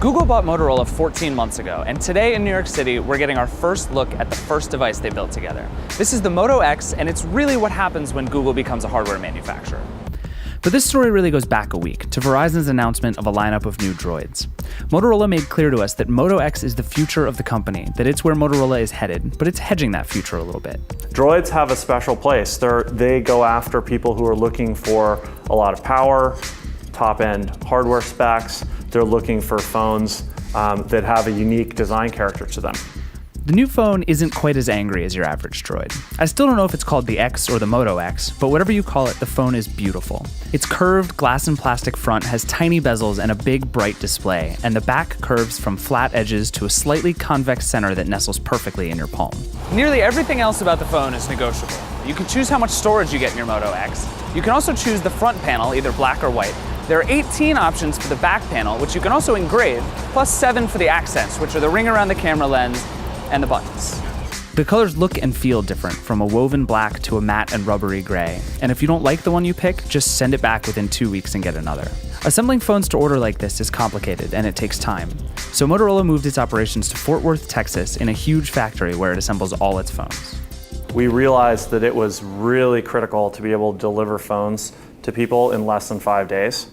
Google bought Motorola 14 months ago, and today in New York City, we're getting our first look at the first device they built together. This is the Moto X, and it's really what happens when Google becomes a hardware manufacturer. But this story really goes back a week to Verizon's announcement of a lineup of new droids. Motorola made clear to us that Moto X is the future of the company, that it's where Motorola is headed, but it's hedging that future a little bit. Droids have a special place. They go after people who are looking for a lot of power, top-end hardware specs. They're looking for phones that have a unique design character to them. The new phone isn't quite as angry as your average droid. I still don't know if it's called the X or the Moto X, but whatever you call it, the phone is beautiful. Its curved glass and plastic front has tiny bezels and a big, bright display, and the back curves from flat edges to a slightly convex center that nestles perfectly in your palm. Nearly everything else about the phone is negotiable. You can choose how much storage you get in your Moto X. You can also choose the front panel, either black or white. There are 18 options for the back panel, which you can also engrave, plus 7 for the accents, which are the ring around the camera lens and the buttons. The colors look and feel different, from a woven black to a matte and rubbery gray. And if you don't like the one you pick, just send it back within 2 weeks and get another. Assembling phones to order like this is complicated and it takes time. So Motorola moved its operations to Fort Worth, Texas, in a huge factory where it assembles all its phones. We realized that it was really critical to be able to deliver phones to people in less than 5 days.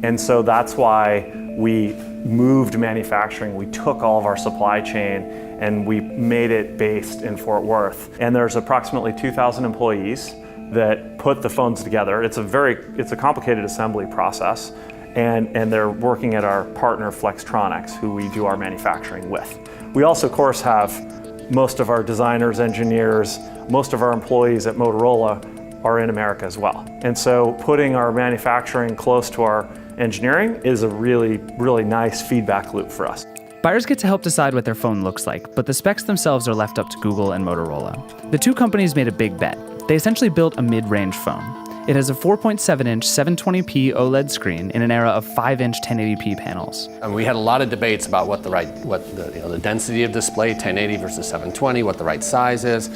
And so that's why we moved manufacturing. We took all of our supply chain and we made it based in Fort Worth. And there's approximately 2,000 employees that put the phones together. It's a complicated assembly process. And they're working at our partner Flextronics, who we do our manufacturing with. We also, of course, have most of our designers, engineers, most of our employees at Motorola are in America as well. And so putting our manufacturing close to our engineering is a really, really nice feedback loop for us. Buyers get to help decide what their phone looks like, but the specs themselves are left up to Google and Motorola. The two companies made a big bet. They essentially built a mid-range phone. It has a 4.7-inch 720p OLED screen in an era of 5-inch 1080p panels. And we had a lot of debates about what the density of display, 1080 versus 720, what the right size is.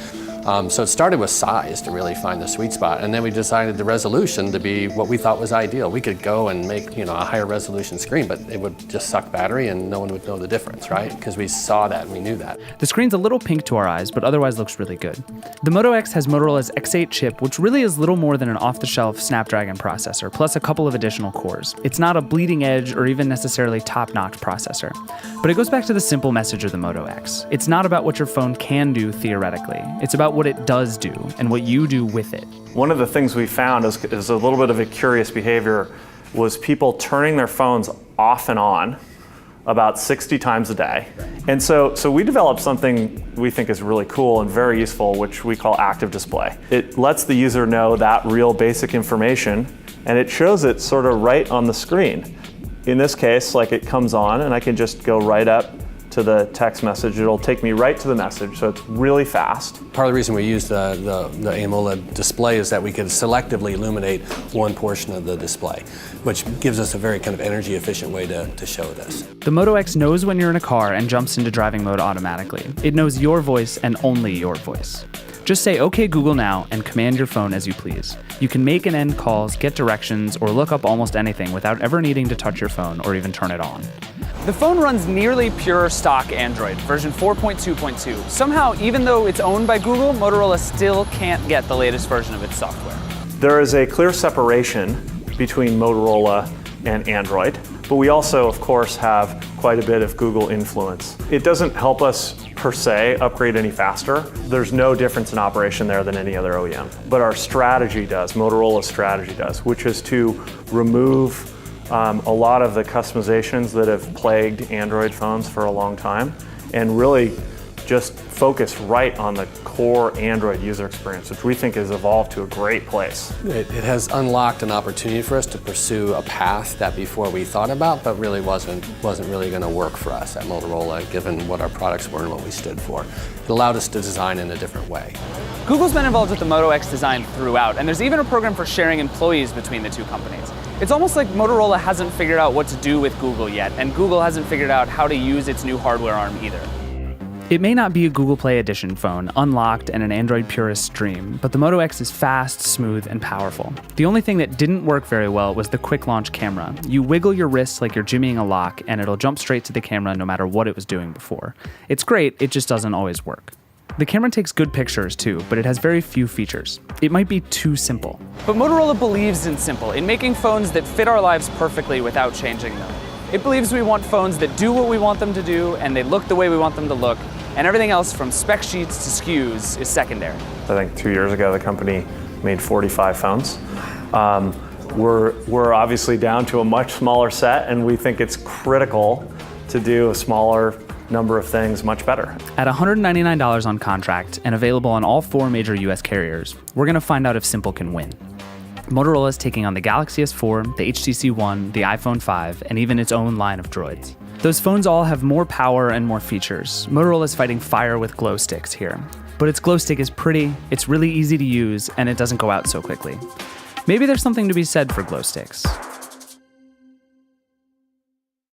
So it started with size to really find the sweet spot, and then we decided the resolution to be what we thought was ideal. We could go and make a higher resolution screen, but it would just suck battery and no one would know the difference, right? Because we saw that and we knew that. The screen's a little pink to our eyes, but otherwise looks really good. The Moto X has Motorola's X8 chip, which really is little more than an off-the-shelf Snapdragon processor, plus a couple of additional cores. It's not a bleeding edge or even necessarily top-notch processor. But it goes back to the simple message of the Moto X. It's not about what your phone can do theoretically. It's about what it does do and what you do with it. One of the things we found is a little bit of a curious behavior was people turning their phones off and on about 60 times a day. And so we developed something we think is really cool and very useful, which we call active display. It lets the user know that real basic information, and it shows it sort of right on the screen. In this case, like, it comes on and I can just go right up to the text message. It'll take me right to the message, so it's really fast. Part of the reason we used the AMOLED display is that we could selectively illuminate one portion of the display, which gives us a very kind of energy efficient way to show this. The Moto X knows when you're in a car and jumps into driving mode automatically. It knows your voice and only your voice. Just say, "Okay, Google now," and command your phone as you please. You can make and end calls, get directions, or look up almost anything without ever needing to touch your phone or even turn it on. The phone runs nearly pure stock Android, version 4.2.2. Somehow, even though it's owned by Google, Motorola still can't get the latest version of its software. There is a clear separation between Motorola and Android, but we also, of course, have quite a bit of Google influence. It doesn't help us per se upgrade any faster. There's no difference in operation there than any other OEM. But our strategy does, Motorola's strategy does, which is to remove a lot of the customizations that have plagued Android phones for a long time and really just focus right on the core Android user experience, which we think has evolved to a great place. It has unlocked an opportunity for us to pursue a path that before we thought about, but really wasn't really going to work for us at Motorola, given what our products were and what we stood for. It allowed us to design in a different way. Google's been involved with the Moto X design throughout, and there's even a program for sharing employees between the two companies. It's almost like Motorola hasn't figured out what to do with Google yet, and Google hasn't figured out how to use its new hardware arm either. It may not be a Google Play Edition phone, unlocked and an Android purist's dream, but the Moto X is fast, smooth, and powerful. The only thing that didn't work very well was the quick launch camera. You wiggle your wrist like you're jimmying a lock, and it'll jump straight to the camera no matter what it was doing before. It's great, it just doesn't always work. The camera takes good pictures too, but it has very few features. It might be too simple. But Motorola believes in simple, in making phones that fit our lives perfectly without changing them. It believes we want phones that do what we want them to do, and they look the way we want them to look, and everything else from spec sheets to SKUs is secondary. I think 2 years ago, the company made 45 phones. We're obviously down to a much smaller set, and we think it's critical to do a smaller number of things much better. At $199 on contract and available on all 4 major US carriers, we're gonna find out if simple can win. Motorola is taking on the Galaxy S4, the HTC One, the iPhone 5, and even its own line of droids. Those phones all have more power and more features. Motorola is fighting fire with glow sticks here. But its glow stick is pretty, it's really easy to use, and it doesn't go out so quickly. Maybe there's something to be said for glow sticks.